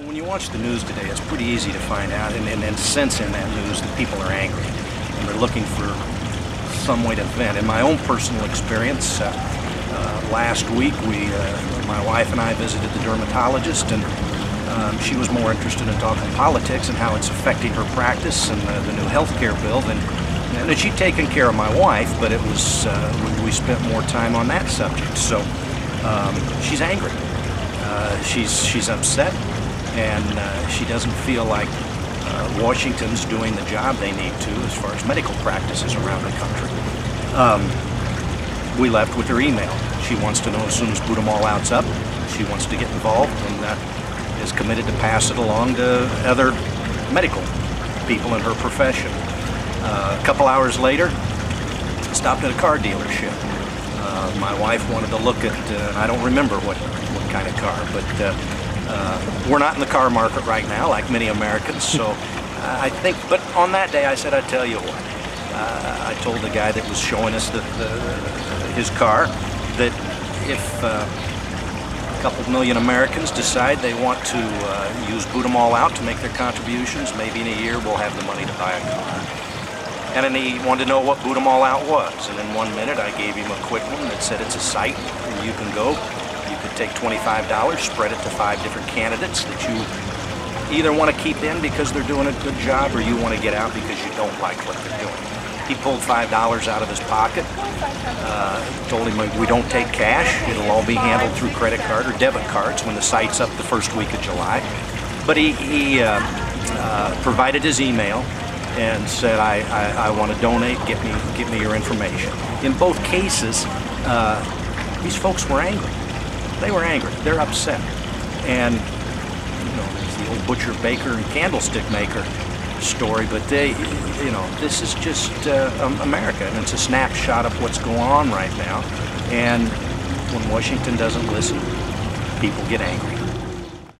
When you watch the news today, it's pretty easy to find out and sense in that news that people are angry and they're looking for some way to vent. In my own personal experience, last week my wife and I visited the dermatologist, and she was more interested in talking politics and how it's affecting her practice and the new health care bill and she'd taken care of my wife, but it was we spent more time on that subject. So she's angry. She's upset, and she doesn't feel like Washington's doing the job they need to as far as medical practices around the country. We left with her email. She wants to know as soon as Boot 'em All Out's up, she wants to get involved and is committed to pass it along to other medical people in her profession. A couple hours later, stopped at a car dealership. My wife wanted to look at, I don't remember what kind of car, but we're not in the car market right now, like many Americans, so I think, but on that day I said, I'd tell you what. I told the guy that was showing us his car that if a couple million Americans decide they want to use Boot 'em All Out to make their contributions, maybe in a year we'll have the money to buy a car. And then he wanted to know what Boot 'em All Out was, and in 1 minute I gave him a quick one that said it's a site where you can go. You could take $25, spread it to 5 different candidates that you either want to keep in because they're doing a good job or you want to get out because you don't like what they're doing. He pulled $5 out of his pocket, told him we don't take cash, it'll all be handled through credit card or debit cards when the site's up the first week of July. But he provided his email and said, I want to donate, get me your information. In both cases, these folks were angry. They were angry. They're upset. And, you know, there's the old butcher, baker, and candlestick maker story, but this is just America, and it's a snapshot of what's going on right now. And when Washington doesn't listen, people get angry.